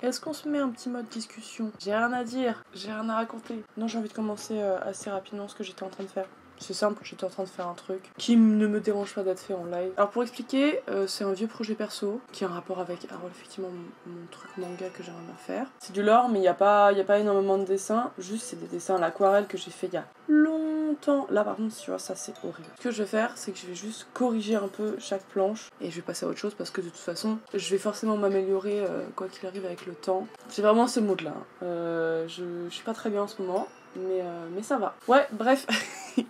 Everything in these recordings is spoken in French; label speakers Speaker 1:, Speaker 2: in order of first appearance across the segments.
Speaker 1: Est-ce qu'on se met un petit mode discussion? J'ai rien à dire, j'ai rien à raconter. Non, j'ai envie de commencer assez rapidement ce que j'étais en train de faire. C'est simple, j'étais en train de faire un truc qui ne me dérange pas d'être fait en live. Alors pour expliquer, c'est un vieux projet perso qui a un rapport avec effectivement mon truc manga que j'aimerais bien faire. C'est du lore, mais il y a pas énormément de dessins, juste c'est des dessins à l'aquarelle que j'ai fait il y a longtemps. Là par contre, tu vois, ça c'est horrible. Ce que je vais faire, c'est que je vais juste corriger un peu chaque planche et je vais passer à autre chose parce que de toute façon, je vais forcément m'améliorer quoi qu'il arrive avec le temps. C'est vraiment ce mood là. Je suis pas très bien en ce moment. Mais ça va. Ouais, bref,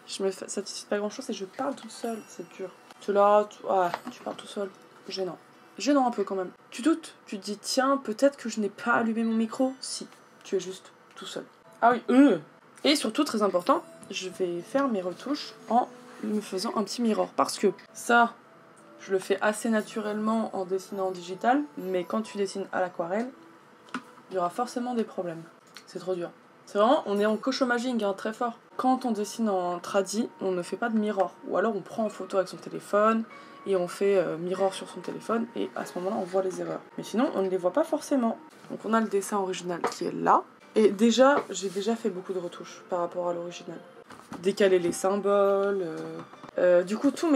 Speaker 1: je me satisfais pas grand chose et je parle toute seule, c'est dur. Tu là, tu parles tout seul. Gênant. Gênant un peu quand même. Tu doutes, tu te dis, tiens, peut-être que je n'ai pas allumé mon micro. Si, tu es juste tout seul. Ah oui, Et surtout, très important, je vais faire mes retouches en me faisant un petit mirror. Parce que ça, je le fais assez naturellement en dessinant en digital, mais quand tu dessines à l'aquarelle, il y aura forcément des problèmes. C'est trop dur. C'est vraiment, on est en cauchemaging, hein, très fort. Quand on dessine en tradi, on ne fait pas de mirror. Ou alors on prend en photo avec son téléphone et on fait mirror sur son téléphone et à ce moment-là on voit les erreurs. Mais sinon on ne les voit pas forcément. Donc on a le dessin original qui est là. Et déjà, j'ai déjà fait beaucoup de retouches par rapport à l'original. Décaler les symboles. Du coup, tous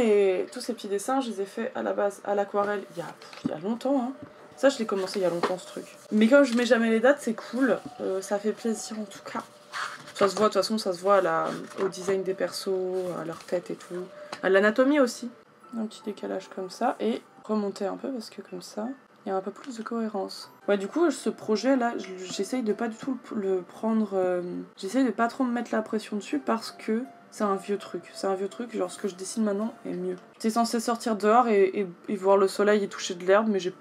Speaker 1: ces petits dessins, je les ai faits à la base à l'aquarelle il y a longtemps, hein. Ça, je l'ai commencé il y a longtemps, ce truc. Mais comme je mets jamais les dates, c'est cool. Ça fait plaisir, en tout cas. Ça se voit, de toute façon, ça se voit au design des persos, à leur tête et tout. À l'anatomie aussi. Un petit décalage comme ça. Et remonter un peu, parce que comme ça, il y a un peu plus de cohérence. Ouais, du coup, ce projet-là, j'essaye de pas du tout le prendre... J'essaye de pas trop me mettre la pression dessus, parce que... C'est un vieux truc, genre ce que je dessine maintenant est mieux. T'es censé sortir dehors et voir le soleil et toucher de l'herbe, mais j'ai...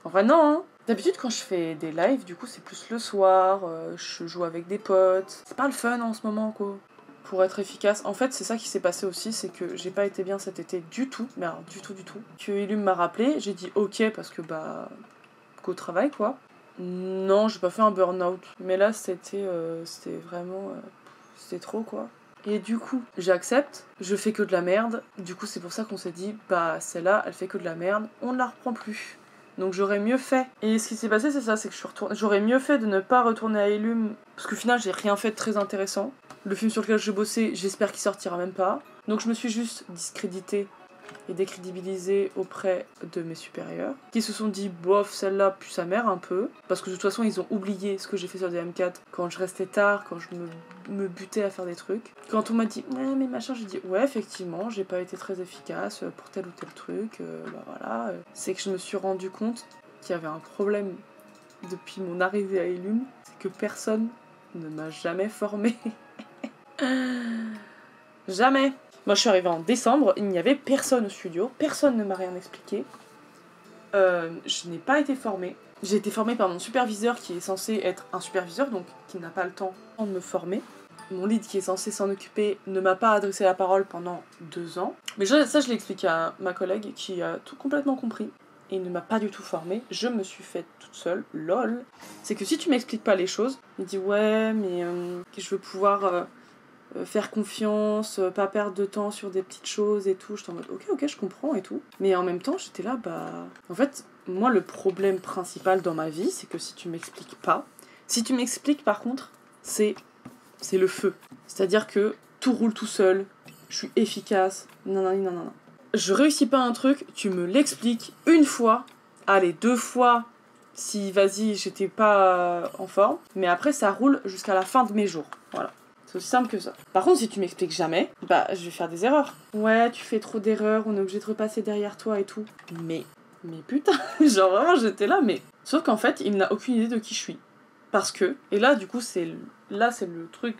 Speaker 1: Enfin non, hein. D'habitude quand je fais des lives, du coup c'est plus le soir, je joue avec des potes. C'est pas le fun en ce moment quoi. Pour être efficace. En fait c'est ça qui s'est passé aussi, c'est que j'ai pas été bien cet été du tout, mais alors du tout. Que Ilum m'a rappelé, j'ai dit ok parce que qu'au travail quoi. Non, j'ai pas fait un burn-out. Mais là, c'était vraiment... c'était trop, quoi. Et du coup, j'accepte, je fais que de la merde. Du coup, c'est pour ça qu'on s'est dit, celle-là, elle fait que de la merde, on ne la reprend plus. Donc j'aurais mieux fait. Et ce qui s'est passé, c'est ça, c'est que j'aurais mieux fait de ne pas retourner à Illum. Parce qu'au final, j'ai rien fait de très intéressant. Le film sur lequel je bossais, j'espère qu'il sortira même pas. Donc je me suis juste discréditée et décrédibilisée auprès de mes supérieurs, qui se sont dit bof, celle-là pue sa mère un peu, parce que de toute façon ils ont oublié ce que j'ai fait sur DM4 quand je restais tard, quand je me butais à faire des trucs. Quand on m'a dit ouais mais machin, j'ai dit ouais effectivement j'ai pas été très efficace pour tel ou tel truc, voilà. C'est que je me suis rendu compte qu'il y avait un problème depuis mon arrivée à Illum, c'est que personne ne m'a jamais formée. Jamais. Moi, je suis arrivée en décembre, il n'y avait personne au studio, personne ne m'a rien expliqué. Je n'ai pas été formée. J'ai été formée par mon superviseur qui est censé être un superviseur, donc qui n'a pas le temps de me former. Mon lead qui est censé s'en occuper ne m'a pas adressé la parole pendant 2 ans. Mais ça, je l'ai expliqué à ma collègue qui a tout complètement compris et ne m'a pas du tout formée. Je me suis faite toute seule, lol. C'est que si tu m'expliques pas les choses, il dit ouais, mais je veux pouvoir... faire confiance, pas perdre de temps sur des petites choses et tout. J'étais en mode ok, je comprends et tout. Mais en même temps, j'étais là, En fait, moi, le problème principal dans ma vie, c'est que si tu m'expliques pas... Si tu m'expliques, par contre, c'est le feu. C'est-à-dire que tout roule tout seul, je suis efficace, non. Je réussis pas un truc, tu me l'expliques une fois, allez, 2 fois, si, vas-y, j'étais pas en forme. Mais après, ça roule jusqu'à la fin de mes jours. Voilà. C'est aussi simple que ça. Par contre, si tu m'expliques jamais, je vais faire des erreurs. Ouais, tu fais trop d'erreurs, on est obligé de repasser derrière toi et tout. Mais putain, genre vraiment, j'étais là, mais... Sauf qu'en fait, il n'a aucune idée de qui je suis. Parce que... Et là, du coup, c'est le truc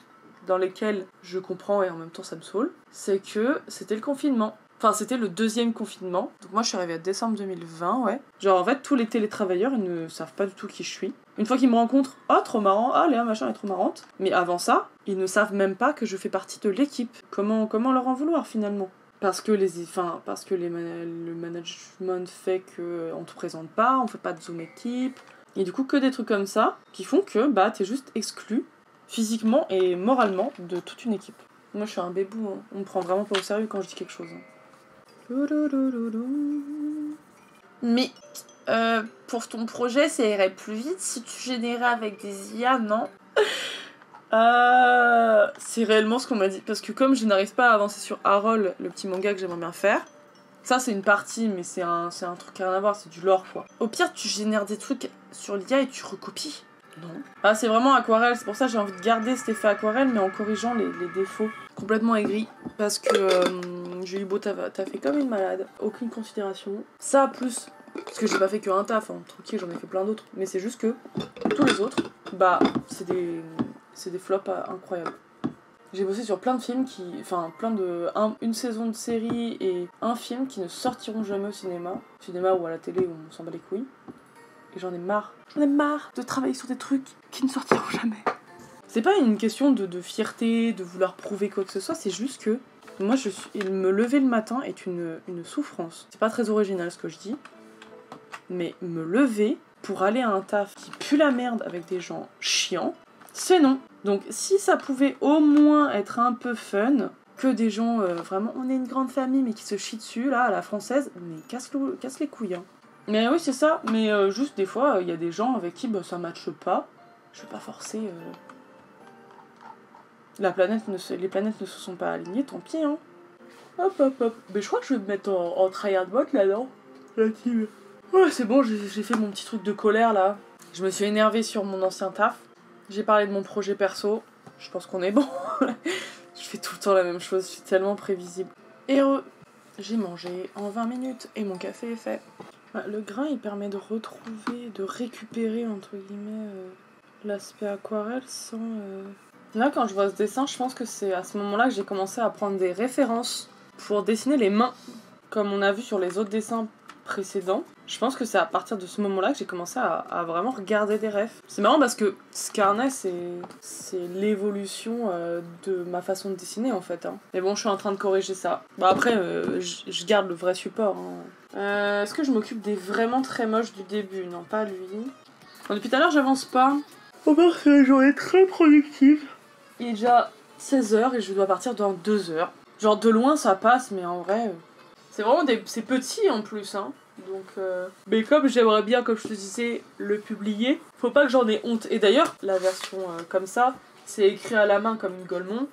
Speaker 1: dans lequel je comprends et en même temps ça me saoule. C'est que c'était le confinement. Enfin, c'était le 2e confinement. Donc moi, je suis arrivée à décembre 2020, ouais. Genre, en fait, tous les télétravailleurs, ils ne savent pas du tout qui je suis. Une fois qu'ils me rencontrent, oh, trop marrant, ah, Léa, machin, elle est trop marrante. Mais avant ça, ils ne savent même pas que je fais partie de l'équipe. Comment leur en vouloir, finalement ? Parce que le management fait qu'on te présente pas, on fait pas de Zoom équipe. Et du coup, que des trucs comme ça, qui font que, t'es juste exclu, physiquement et moralement, de toute une équipe. Moi, je suis un bébou, hein. On me prend vraiment pas au sérieux quand je dis quelque chose, hein. Mais pour ton projet, ça irait plus vite si tu générais avec des IA, non? C'est réellement ce qu'on m'a dit. Parce que comme je n'arrive pas à avancer sur Harold, le petit manga que j'aimerais bien faire, ça c'est une partie, mais c'est un truc qui n'a rien à voir, c'est du lore quoi. Au pire, tu génères des trucs sur l'IA et tu recopies. Non. Ah, c'est vraiment aquarelle, c'est pour ça que j'ai envie de garder cet effet aquarelle, mais en corrigeant les défauts. Complètement aigri, parce que Julie Beau, t'as fait comme une malade. Aucune considération. Ça, plus, parce que j'ai pas fait qu'un taf, hein. Tranquille, j'en ai fait plein d'autres. Mais c'est juste que tous les autres, bah, c'est des flops incroyables. J'ai bossé sur plein de films enfin, une saison de série et un film qui ne sortiront jamais au cinéma. Cinéma ou à la télé où on s'en bat les couilles. Et j'en ai marre. J'en ai marre de travailler sur des trucs qui ne sortiront jamais. C'est pas une question de fierté, de vouloir prouver quoi que ce soit, c'est juste que moi, me lever le matin est une souffrance. C'est pas très original ce que je dis, mais me lever pour aller à un taf qui pue la merde avec des gens chiants, c'est non. Donc si ça pouvait au moins être un peu fun, que des gens vraiment, on est une grande famille mais qui se chient dessus, là, à la française, mais casse les couilles, hein. Mais oui, c'est ça, mais juste des fois, il y a des gens avec qui ça matche pas. Je vais pas forcer. Les planètes ne se sont pas alignées, tant pis, hein. Hop, hop, hop. Mais je crois que je vais me mettre en tryhard mode là-dedans. Là-dessus. Ouais, c'est bon, j'ai fait mon petit truc de colère là. Je me suis énervée sur mon ancien taf. J'ai parlé de mon projet perso. Je pense qu'on est bon. Je fais tout le temps la même chose, je suis tellement prévisible. Heureux. J'ai mangé en 20 minutes et mon café est fait. Le grain, il permet de retrouver, de récupérer, entre guillemets, l'aspect aquarelle sans... Là, quand je vois ce dessin, je pense que c'est à ce moment-là que j'ai commencé à prendre des références pour dessiner les mains, comme on a vu sur les autres dessins précédents. Je pense que c'est à partir de ce moment-là que j'ai commencé à vraiment regarder des refs. C'est marrant parce que ce carnet, c'est l'évolution de ma façon de dessiner, en fait. Hein. Mais bon, je suis en train de corriger ça. Bon, après, je garde le vrai support. Hein. Est-ce que je m'occupe des vraiment très moches du début? Non, pas lui. Bon, depuis tout à l'heure, j'avance pas. On va faire une journée très productive. Il est déjà 16h et je dois partir dans 2h. Genre de loin ça passe, mais en vrai... C'est vraiment c'est petit en plus, hein. Donc, mais comme j'aimerais bien, comme je te disais, le publier, faut pas que j'en ai honte. Et d'ailleurs, la version comme ça, c'est écrit à la main comme une Golemont.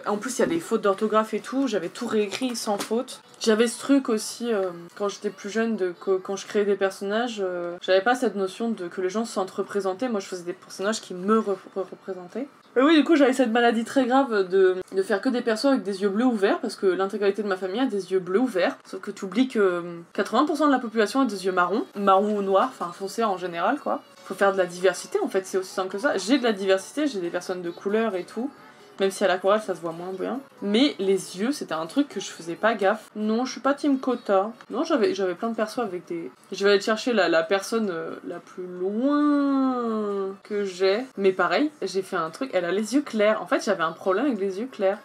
Speaker 1: En plus, il y a des fautes d'orthographe et tout. J'avais tout réécrit sans faute. J'avais ce truc aussi, quand j'étais plus jeune, quand je créais des personnages, j'avais pas cette notion de que les gens se sentent représentés. Moi, je faisais des personnages qui me représentaient. Et oui, du coup, j'avais cette maladie très grave de faire que des persos avec des yeux bleus ou verts, parce que l'intégralité de ma famille a des yeux bleus ou verts. Sauf que tu oublies que 80% de la population a des yeux marrons ou noirs, enfin foncés en général, quoi. Faut faire de la diversité, en fait, c'est aussi simple que ça. J'ai de la diversité, j'ai des personnes de couleur et tout. Même si à l'aquarelle ça se voit moins bien. Mais les yeux, c'était un truc que je faisais pas gaffe. Non, je suis pas team quota. Non, j'avais plein de persos avec des... Je vais aller chercher la personne la plus loin que j'ai. Mais pareil, j'ai fait un truc, elle a les yeux clairs. En fait, j'avais un problème avec les yeux clairs.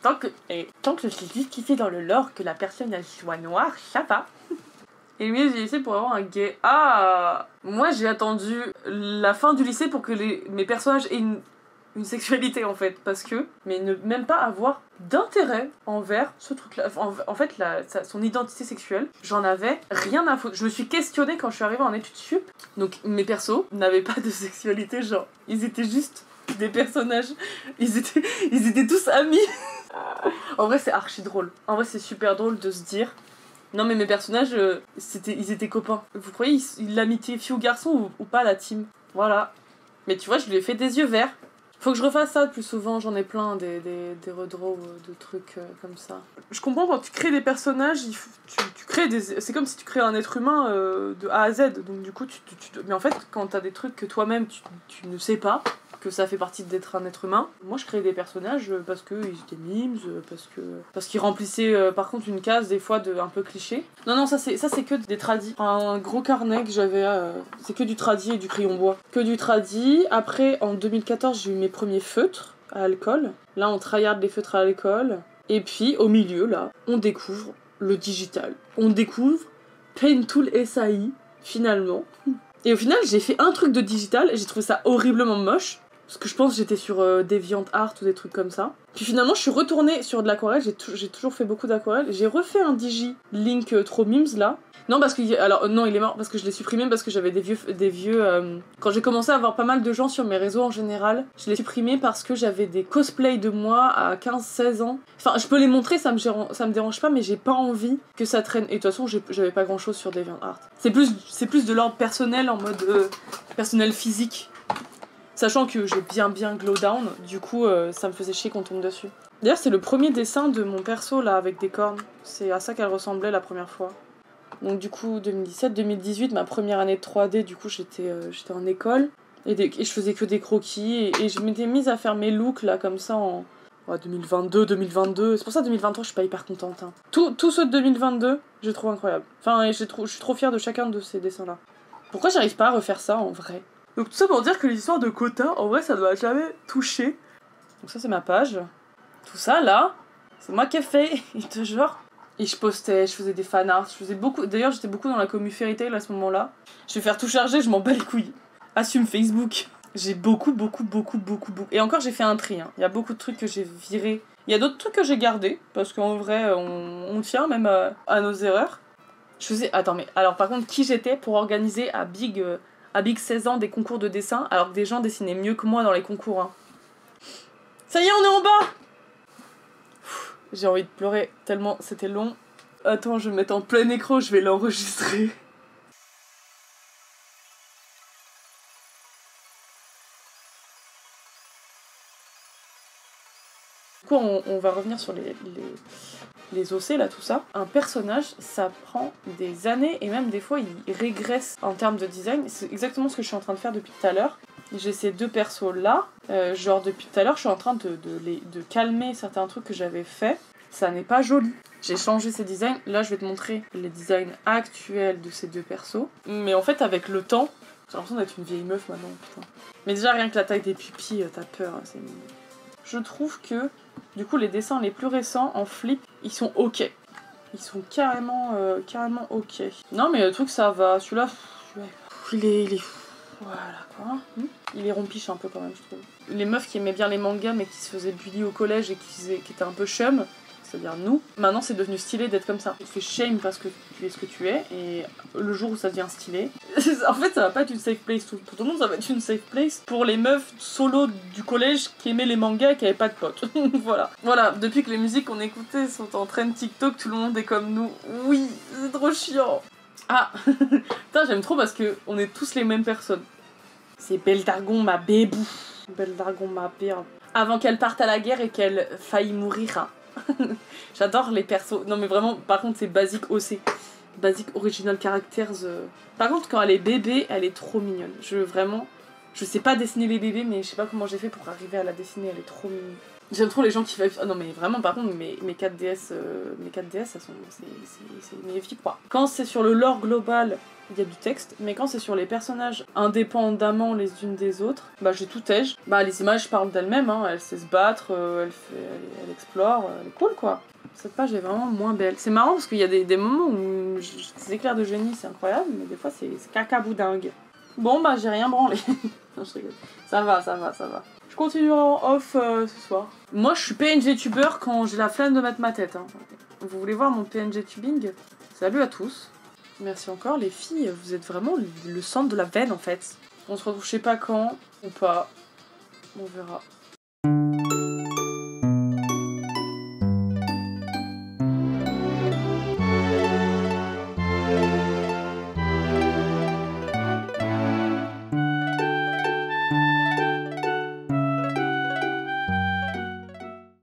Speaker 1: tant que je suis justifié dans le lore que la personne elle soit noire, ça va. Et lui, j'ai essayé pour avoir un gay. Ah, moi, j'ai attendu la fin du lycée pour que mes personnages aient une sexualité en fait, parce que mais ne même pas avoir d'intérêt envers ce truc là, en fait son identité sexuelle, j'en avais rien à foutre. Je me suis questionnée quand je suis arrivée en études sup, donc mes persos n'avaient pas de sexualité, genre ils étaient juste des personnages, ils étaient tous amis. En vrai c'est archi drôle, en vrai c'est super drôle de se dire non mais mes personnages ils étaient copains. Vous croyez l'amitié fille ou garçon ou pas la team, voilà. Mais tu vois, je lui ai fait des yeux verts. Faut que je refasse ça plus souvent, j'en ai plein, des redraws de trucs comme ça. Je comprends, quand tu crées des personnages, tu crées des... C'est comme si tu crées un être humain de A à Z, donc du coup, mais en fait, quand t'as des trucs que toi-même, tu ne sais pas, que ça fait partie d'être un être humain, moi je créais des personnages parce qu'ils étaient mimes, parce qu'ils remplissaient par contre une case des fois un peu cliché. Non, ça c'est que des tradis. Un gros carnet que j'avais, c'est que du tradi et du crayon bois. Que du tradi. Après, en 2014, j'ai eu mes premiers feutres à alcool. Là, on tryhard les feutres à alcool. Et puis, au milieu, là, on découvre le digital. On découvre Paintool SAI, finalement. Et au final, j'ai fait un truc de digital et j'ai trouvé ça horriblement moche. Parce que je pense que j'étais sur DeviantArt ou des trucs comme ça. Puis finalement, je suis retournée sur de l'aquarelle. J'ai toujours fait beaucoup d'aquarelle. J'ai refait un Digi Link trop Mims là. Non, parce que. Alors, non, il est mort parce que je l'ai supprimé parce que j'avais des vieux. Quand j'ai commencé à avoir pas mal de gens sur mes réseaux en général, je l'ai supprimé parce que j'avais des cosplays de moi à 15-16 ans. Enfin, je peux les montrer, ça me dérange pas, mais j'ai pas envie que ça traîne. Et de toute façon, j'avais pas grand chose sur DeviantArt. C'est plus de l'ordre personnel en mode. Personnel physique. Sachant que j'ai bien glow down, du coup ça me faisait chier qu'on tombe dessus. D'ailleurs c'est le premier dessin de mon perso là avec des cornes. C'est à ça qu'elle ressemblait la première fois. Donc du coup 2017-2018, ma première année de 3D, du coup j'étais en école. Et je faisais que des croquis. Et je m'étais mise à faire mes looks là comme ça en 2022. C'est pour ça 2023 je suis pas hyper contente. Hein. Tout ceux de 2022, je trouve incroyable. Enfin je suis trop fière de chacun de ces dessins là. Pourquoi j'arrive pas à refaire ça en vrai ? Donc tout ça pour dire que l'histoire de quota, en vrai, ça ne m'a jamais touché. Donc ça, c'est ma page. Tout ça, là, c'est moi qui ai fait, il te jure. Et je postais, je faisais des fanarts, je faisais beaucoup... D'ailleurs, j'étais beaucoup dans la commu Fairy Tail à ce moment-là. Je vais faire tout charger, je m'en bats les couilles. Assume Facebook. J'ai beaucoup. Et encore, j'ai fait un tri. Hein. Il y a beaucoup de trucs que j'ai virés. Il y a d'autres trucs que j'ai gardés, parce qu'en vrai, on tient même à nos erreurs. Je faisais... Attends, mais alors par contre, qui j'étais pour organiser à Big 16 ans des concours de dessin, alors que des gens dessinaient mieux que moi dans les concours. Hein. Ça y est, on est en bas. J'ai envie de pleurer tellement c'était long. Attends, je vais me mettre en plein écran, je vais l'enregistrer. Du coup, on va revenir sur les OC, là, tout ça. Un personnage, ça prend des années, et même des fois, il régresse en termes de design. C'est exactement ce que je suis en train de faire depuis tout à l'heure. J'ai ces deux persos-là. Genre, depuis tout à l'heure, je suis en train de calmer certains trucs que j'avais fait. Ça n'est pas joli. J'ai changé ces designs. Là, je vais te montrer les designs actuels de ces deux persos. Mais en fait, avec le temps, j'ai l'impression d'être une vieille meuf maintenant, putain. Mais déjà, rien que la taille des pupilles, t'as peur. Hein, je trouve que, du coup, les dessins les plus récents en flip, ils sont ok. Ils sont carrément ok. Non, mais le truc, ça va. Celui-là, il est... Voilà, quoi. Il est rompiche un peu, quand même, je trouve. Les meufs qui aimaient bien les mangas, mais qui se faisaient bully au collège et qui étaient un peu chum, c'est-à-dire nous, maintenant, c'est devenu stylé d'être comme ça. Tu te fais shame parce que tu es ce que tu es, et le jour où ça devient stylé... en fait, ça va pas être une safe place pour tout le monde, ça va être une safe place pour les meufs solo du collège qui aimaient les mangas et qui avaient pas de potes. Voilà, depuis que les musiques qu'on écoutait sont en train de TikTok, tout le monde est comme nous. Oui, c'est trop chiant. Ah, putain, j'aime trop parce que on est tous les mêmes personnes. C'est Belle Dargon, ma bébou. Belle Dargon, ma père. Avant qu'elle parte à la guerre et qu'elle faille mourir. J'adore les persos. Non mais vraiment, par contre, c'est basique OC. Basic Original Characters. Par contre, quand elle est bébé, elle est trop mignonne. Je sais pas dessiner les bébés, mais je sais pas comment j'ai fait pour arriver à la dessiner. Elle est trop mignonne. J'aime trop les gens qui font... non mais vraiment, par contre, mes 4DS, c'est mes filles quoi. Quand c'est sur le lore global, il y a du texte, mais quand c'est sur les personnages indépendamment les unes des autres, bah j'ai tout tège. Bah les images parlent d'elles-mêmes, hein. Elle sait se battre, elle explore, elle est cool quoi. Cette page est vraiment moins belle. C'est marrant parce qu'il y a des moments où ces éclairs de génie c'est incroyable, mais des fois c'est cacaboudingue. Bon bah j'ai rien branlé. Non, je rigole. Ça va. Je continuerai en off ce soir. Moi je suis PNG tuber quand j'ai la flemme de mettre ma tête. Hein. Vous voulez voir mon PNG tubing? Salut à tous. Merci encore les filles, vous êtes vraiment le centre de la veine en fait. On se retrouve je sais pas quand ou pas. On verra.